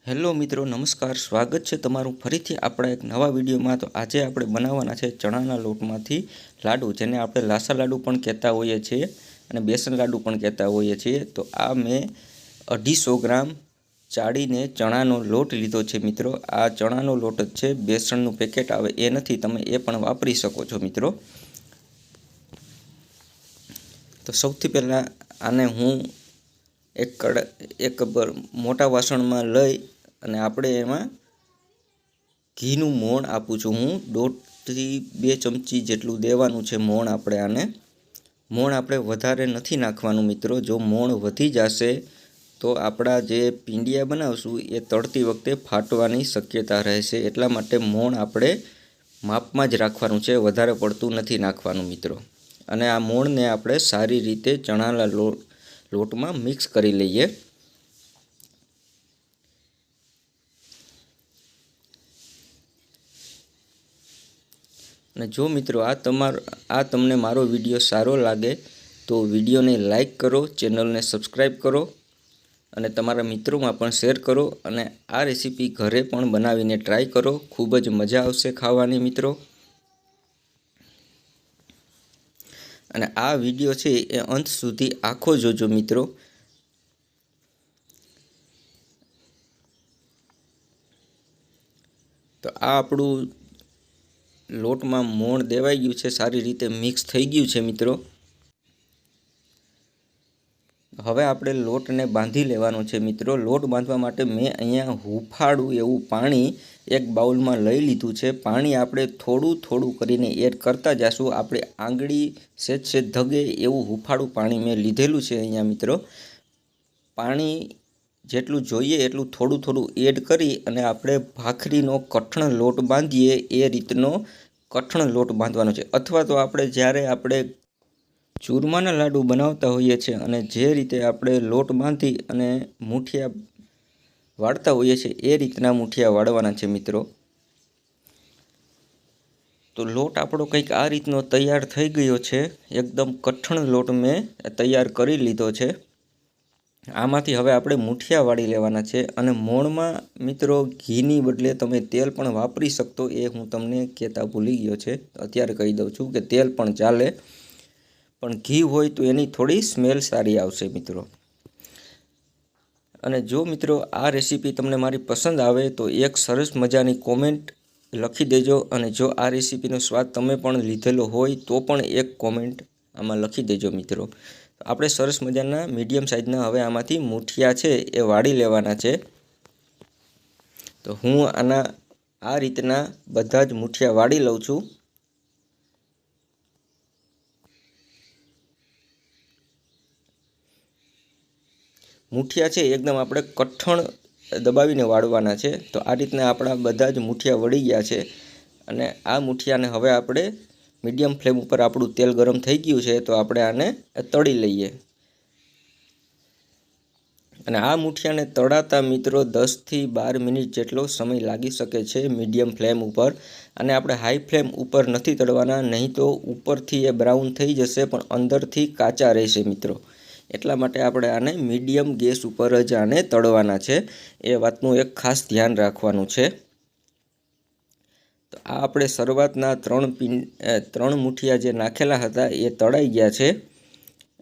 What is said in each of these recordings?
Hello મિત્રો, નમસ્કાર. સ્વાગત છે તમારું ફરીથી આપણા એક નવા વિડીયોમાં. તો આજે આપણે બનાવવાના છે ચણાના લોટમાંથી લાડુ, જેને આપણે લાસા લાડુ પણ કહેતા હોઈએ છીએ અને બેસન લાડુ પણ કહેતા હોઈએ છીએ. તો આ મેં 250 ગ્રામ ચાળીને ચણાનો લોટ લીધો છે મિત્રો. આ ચણાનો લોટ જ છે, બેસનનું પેકેટ આવે એ નથી, તમે એ પણ વાપરી શકો છો મિત્રો. તો સૌથી પહેલાં આને હું એક મોટા વાસણમાં લઈ અને આપણે એમાં ઘીનું મોણ આપું છું. હું 1.5 થી 2 ચમચી જેટલું દેવાનું છે મોણ. આપણે વધારે નથી નાખવાનું મિત્રો. જો મોણ વધી જશે તો આપણા જે પીંડિયા બનાવશું એ તળતી વખતે ફાટવાની શક્યતા રહેશે. એટલા માટે મોણ આપણે માપમાં જ રાખવાનું છે, વધારે પડતું નથી નાખવાનું મિત્રો. અને આ મોણને આપણે સારી રીતે ચણાના લોટમાં મિક્સ કરી લઈએ. અને જો મિત્રો આ તમને મારો વિડીયો સારો લાગે તો વિડીયોને લાઈક કરો, ચેનલને સબસ્ક્રાઈબ કરો અને તમારા મિત્રોમાં પણ શેર કરો. અને આ રેસીપી ઘરે પણ બનાવીને ટ્રાય કરો, ખૂબ જ મજા આવશે ખાવાની મિત્રો. અને આ વિડીયો છે એ અંત સુધી આખો જોજો મિત્રો. તો આ આપણું લોટમાં મોણ દેવાઈ ગયું છે, સારી રીતે મિક્સ થઈ ગયું છે મિત્રો. હવે આપણે લોટને બાંધી લેવાનો છે મિત્રો. લોટ બાંધવા માટે મેં અહીંયા હુંફાળું એવું પાણી એક બાઉલમાં લઈ લીધું છે. પાણી આપણે થોડું થોડું કરીને એડ કરતા જઈશું. આપણે આંગળી સેજ ધગે એવું હુંફાળું પાણી મેં લીધેલું છે અહીંયા મિત્રો. પાણી જેટલું જોઈએ એટલું થોડું થોડું એડ કરી અને આપણે ભાખરીનો કઠણ લોટ બાંધીએ એ રીતનો કઠણ લોટ બાંધવાનો છે. અથવા તો જ્યારે આપણે ચૂરમાના લાડુ બનાવતા હોઈએ છીએ અને જે રીતે આપણે લોટ બાંધી અને મૂઠિયા વાળતા હોઈએ છીએ એ રીતના મૂઠિયા વાળવાના છે મિત્રો. તો લોટ આપણો કંઈક આ રીતનો તૈયાર થઈ ગયો છે. એકદમ કઠણ લોટ મેં તૈયાર કરી લીધો છે. આમાંથી હવે આપણે મૂઠિયા વાળી લેવાના છે. અને મોણમાં મિત્રો ઘીની બદલે તમે તેલ પણ વાપરી શકતો, એ હું તમને કહેતા ભૂલી ગયો છે. અત્યારે કહી દઉં છું કે તેલ પણ ચાલે, પણ ઘી હોય તો એની થોડી સ્મેલ સારી આવશે મિત્રો. અને જો મિત્રો આ રેસીપી તમને મારી પસંદ આવે તો એક સરસ મજાની કોમેન્ટ લખી દેજો. અને જો આ રેસીપીનો સ્વાદ તમે પણ લીધેલો હોય તો પણ એક કોમેન્ટ આમાં લખી દેજો મિત્રો. આપણે સરસ મજાના મીડિયમ સાઇઝના હવે આમાંથી મૂઠિયા છે એ વાળી લેવાના છે. તો હું આ રીતના બધા જ મૂઠિયા વાળી લઉં છું. મૂઠિયા છે એકદમ આપણે કઠણ દબાવીને વાળવાના છે. તો આ રીતના આપણા બધા જ મૂઠિયા વળી ગયા છે. અને આ મૂઠિયાને હવે આપણે મીડિયમ ફ્લેમ ઉપર આપણું તેલ ગરમ થઈ ગયું છે, તો આપણે આને તળી લઈએ. અને આ મૂઠિયાને તળાતા મિત્રો 10 થી 12 મિનિટ જેટલો સમય લાગી શકે છે મીડિયમ ફ્લેમ ઉપર. અને આપણે હાઈ ફ્લેમ ઉપર નથી તળવાના, નહીં તો ઉપરથી એ બ્રાઉન થઈ જશે પણ અંદરથી કાચા રહેશે મિત્રો. એટલા માટે આપણે આને મીડિયમ ગેસ ઉપર જ આને તળવાના છે. એ વાતનું એક ખાસ ધ્યાન રાખવાનું છે. તો આ આપણે શરૂઆતના 3 મૂઠિયા જે નાખેલા હતા એ તળાઈ ગયા છે.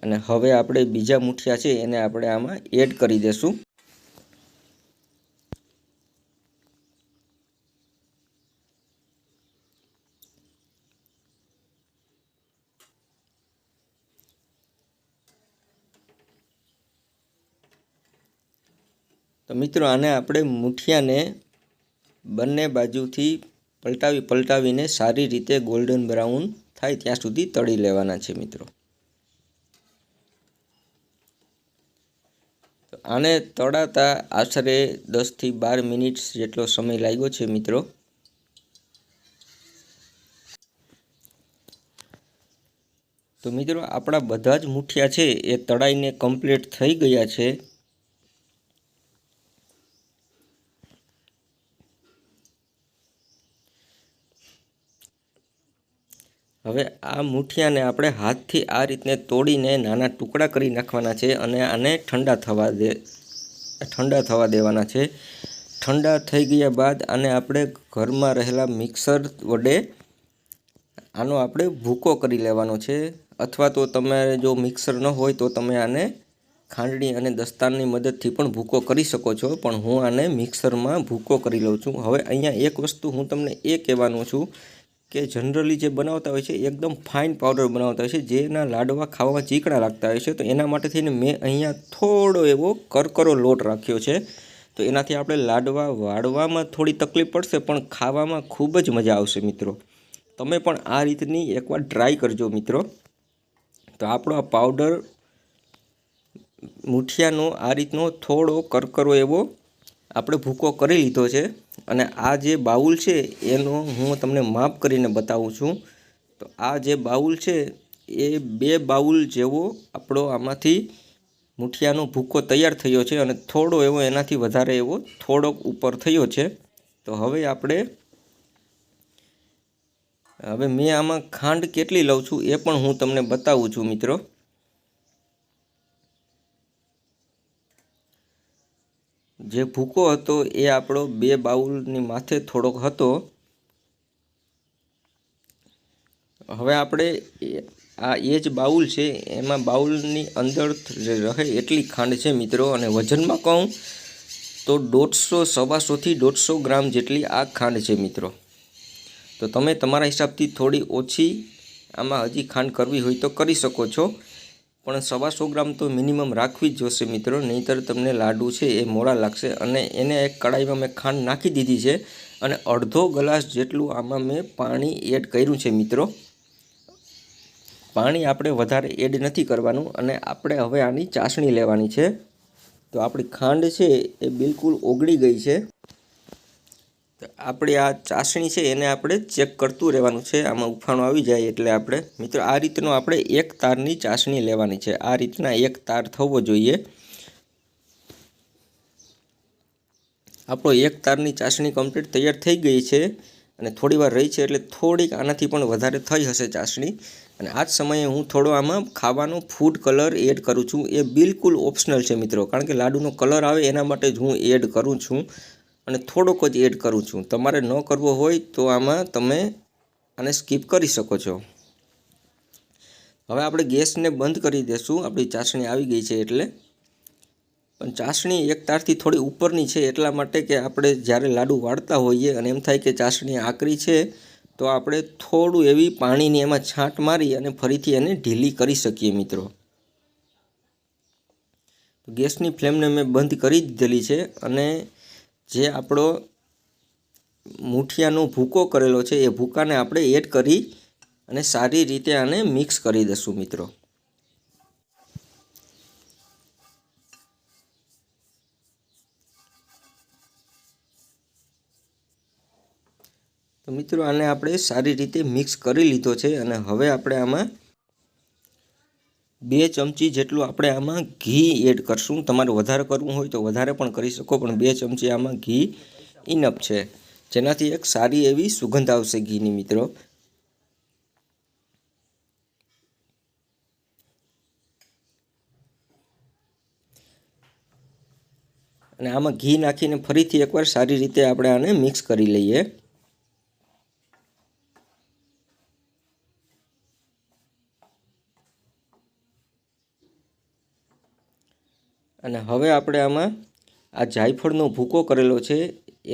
અને હવે આપણે બીજા મૂઠિયા છે એને આપણે આમાં એડ કરી દઈશું. તો મિત્રો આને આપણે મૂઠિયાને બંને બાજુથી પલટાવીને સારી રીતે ગોલ્ડન બ્રાઉન થાય ત્યાં સુધી તળી લેવાના છે મિત્રો. તો આને તળાતા આશરે 10 થી 12 મિનિટ જેટલો સમય લાગ્યો છે મિત્રો. તો મિત્રો આપણા બધા જ મૂઠિયા છે એ તળાઈને કમ્પ્લીટ થઈ ગયા છે. હવે આ મૂઠિયાને આપણે હાથથી આ રીતને તોડીને નાના ટુકડા કરી નાખવાના છે અને આને ઠંડા થવા દેવાના છે. ठंडा थई गया बाद आने आपणे घरमां रहेला मिक्सर वडे आनो आपणे भूको करी लेवानो छे। अथवा तो तमारे जो मिक्सर न होय तो तमे आने खांडणी अने दस्तारनी मददथी पण भूको करी शको छो, पण हूँ आने मिक्सरमां भूको करी लઉં છું। हवे अहींया एक वस्तु हूँ तमने ए कहेवानो छुं के जनरली जे बनावता होय छे एकदम फाइन पाउडर बनावता होय छे, जेना लाडवा खावामां चीकणा लागता होय छे। तो एना माटे थईने मैं अहींया थोड़ो एवो करकरो लोट राख्यो छे। तो एनाथी आपणे लाडवा वाळवामां थोड़ी तकलीफ पड़शे पण खावामां खूब ज मजा आवशे मित्रों। तमे पण आ रीतनी एकवार ट्राय करजो मित्रों। तो आपणो आ पाउडर मुठियानो आ रीतनो थोड़ो करकरो एवो આપણે ભૂકો કરી લીધો છે। અને આ જે બાઉલ છે એનો હું તમને માપ કરીને બતાવું છું। તો આ જે બાઉલ છે એ 2 બાઉલ જેવો આપણો આમાંથી મુઠિયાનો ભૂકો તૈયાર થયો છે અને થોડો એવો એનાથી વધારે એવો થોડોક ઉપર થયો છે। તો હવે મેં આમાં ખાંડ કેટલી લઉં છું એ પણ હું તમને બતાવું છું મિત્રો। જે ભૂકો હતો એ આપણો 2 બાઉલની માથે થોડોક હતો। હવે આપણે આ એ જ બાઉલ છે એમાં બાઉલની અંદર રહે એટલી ખાંડ છે મિત્રો। અને વજનમાં કહું તો 150 થી 150 ગ્રામ જેટલી આ ખાંડ છે મિત્રો। તો તમે તમારા હિસાબથી થોડી ઓછી આમાં હજી ખાંડ કરવી હોય તો કરી શકો છો, પણ 150 ગ્રામ તો મિનિમમ રાખવી જ જોશે મિત્રો, નહીંતર તમને લાડુ છે એ મોડા લાગશે। અને એને એક કડાઈમાં મેં ખાંડ નાખી દીધી છે અને અડધો ગ્લાસ જેટલું આમાં મેં પાણી એડ કર્યું છે મિત્રો। પાણી આપણે વધારે એડ નથી કરવાનું અને આપણે હવે આની ચાસણી લેવાની છે। તો આપણી ખાંડ છે એ બિલકુલ ઓગળી ગઈ છે। તો આપણી આ ચાસણી છે એને આપણે ચેક કરતું રહેવાનું છે, આમાં ઉફાણો આવી જાય એટલે આપણે મિત્રો આ રીતનો આપણે એક તારની ચાસણી લેવાની છે। આ રીતના એક તાર થવો જોઈએ। આપણો એક તારની ચાસણી કમ્પ્લીટ તૈયાર થઈ ગઈ છે અને થોડી વાર રહી છે એટલે થોડીક આનાથી પણ વધારે થઈ હશે ચાસણી। અને આ જ સમયે હું થોડો આમાં ખાવાનો ફૂડ કલર એડ કરું છું। એ બિલકુલ ઓપ્શનલ છે મિત્રો, કારણ કે લાડુનો કલર આવે એના માટે જ હું એડ કરું છું અને થોડોક જ એડ કરું છું। તમારે ન કરવો હોય તો આમાં તમે આને સ્કીપ કરી શકો છો। હવે આપણે ગેસને બંધ કરી દેશું, આપણી ચાસણી આવી ગઈ છે એટલે। પણ ચાસણી એક તારથી થોડી ઉપરની છે એટલા માટે કે આપણે જ્યારે લાડુ વાળતા હોઈએ અને એમ થાય કે ચાસણી આકરી છે તો આપણે થોડું એવી પાણીની એમાં છાંટ મારી અને ફરીથી એને ઢીલી કરી શકીએ મિત્રો। ગેસની ફ્લેમને મેં બંધ કરી દીધેલી છે અને જે આપણો મુઠિયાનો ભૂકો કરેલો છે એ ભૂકાને આપણે એડ કરી અને સારી રીતે આને મિક્સ કરી દઈશું મિત્રો। તો મિત્રો આને આપણે સારી રીતે મિક્સ કરી લીધો છે અને હવે આપણે આમાં 2 ચમચી જેટલું આપણે આમાં ઘી એડ કરશું। તમારે વધારે કરવું હોય તો વધારે પણ કરી શકો, પણ 2 ચમચી આમાં ઘી ઇનફ છે, જેનાથી એક સારી એવી સુગંધ આવશે ઘીની મિત્રો। અને આમાં ઘી નાખીને ફરીથી એકવાર સારી રીતે આપણે આને મિક્સ કરી લઈએ। અને હવે આપણે આમાં આ જાયફળનો ભૂકો કરેલો છે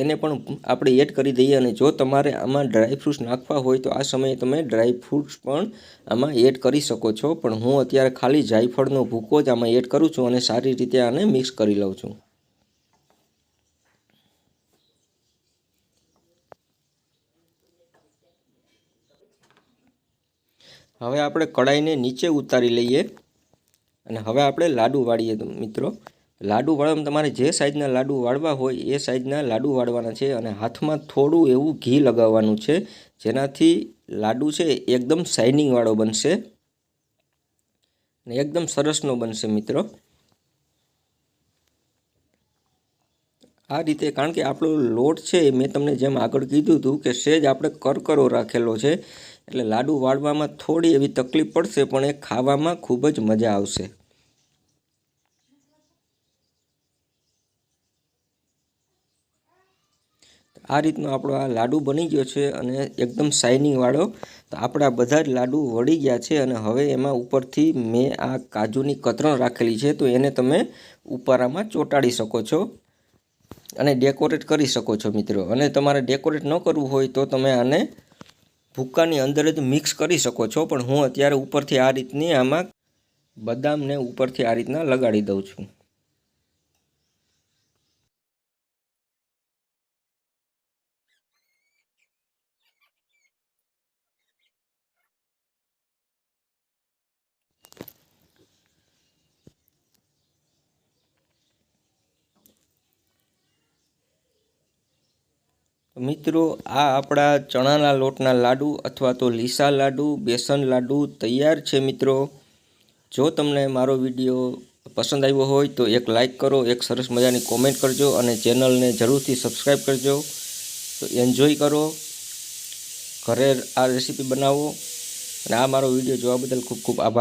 એને પણ આપણે એડ કરી દઈએ। અને જો તમારે આમાં ડ્રાયફ્રૂટ્સ નાખવા હોય તો આ સમયે તમે ડ્રાયફ્રૂટ્સ પણ આમાં એડ કરી શકો છો, પણ હું અત્યારે ખાલી જાયફળનો ભૂકો જ આમાં એડ કરું છું અને સારી રીતે આને મિક્સ કરી લઉં છું। હવે આપણે કડાઈને નીચે ઉતારી લઈએ અને હવે આપણે લાડુ વાળીએ મિત્રો। લાડુ વાળવામાં તમારે જે સાઈઝના લાડુ વાળવા હોય એ સાઈઝના લાડુ વાળવાના છે અને હાથમાં થોડું એવું ઘી લગાવવાનું છે, જેનાથી લાડુ છે એકદમ શાઇનિંગ વાળો બનશે અને એકદમ સરસનો બનશે મિત્રો। આ રીતે, કારણ કે આપણો લોટ છે મેં તમને જેમ આગળ કીધું હતું કે સેજ આપણે કરકરો રાખેલો છે એટલે લાડુ વાળવામાં થોડી એવી તકલીફ પડશે, પણ એ ખાવામાં ખૂબ જ મજા આવશે। આ રીતનો આપણો આ લાડુ બની ગયો છે અને એકદમ શાઇનિંગવાળો. તો આપણા બધા જ લાડુ વળી ગયા છે અને હવે એમાં ઉપરથી મેં આ કાજુની કતરણ રાખેલી છે, તો એને તમે ઉપર આમાં ચોંટાડી શકો છો અને ડેકોરેટ કરી શકો છો મિત્રો. અને તમારે ડેકોરેટ ન કરવું હોય તો તમે આને ભૂક્કાની અંદર જ મિક્સ કરી શકો છો, પણ હું અત્યારે ઉપરથી આ રીતની આમાં બદામને ઉપરથી આ રીતના લગાડી દઉં છું. મિત્રો આ આપણા ચણાના લોટના લાડુ અથવા તો લીસા લાડુ, બેસન લાડુ તૈયાર છે મિત્રો. જો તમને મારો વિડીયો પસંદ આવ્યો હોય તો એક લાઈક કરો, એક સરસ મજાની કોમેન્ટ કરજો અને ચેનલને જરૂરથી સબસ્ક્રાઈબ કરજો. તો એન્જોય કરો, ઘરે આ રેસીપી બનાવો અને આ મારો વિડીયો જોવા બદલ ખૂબ ખૂબ આભાર.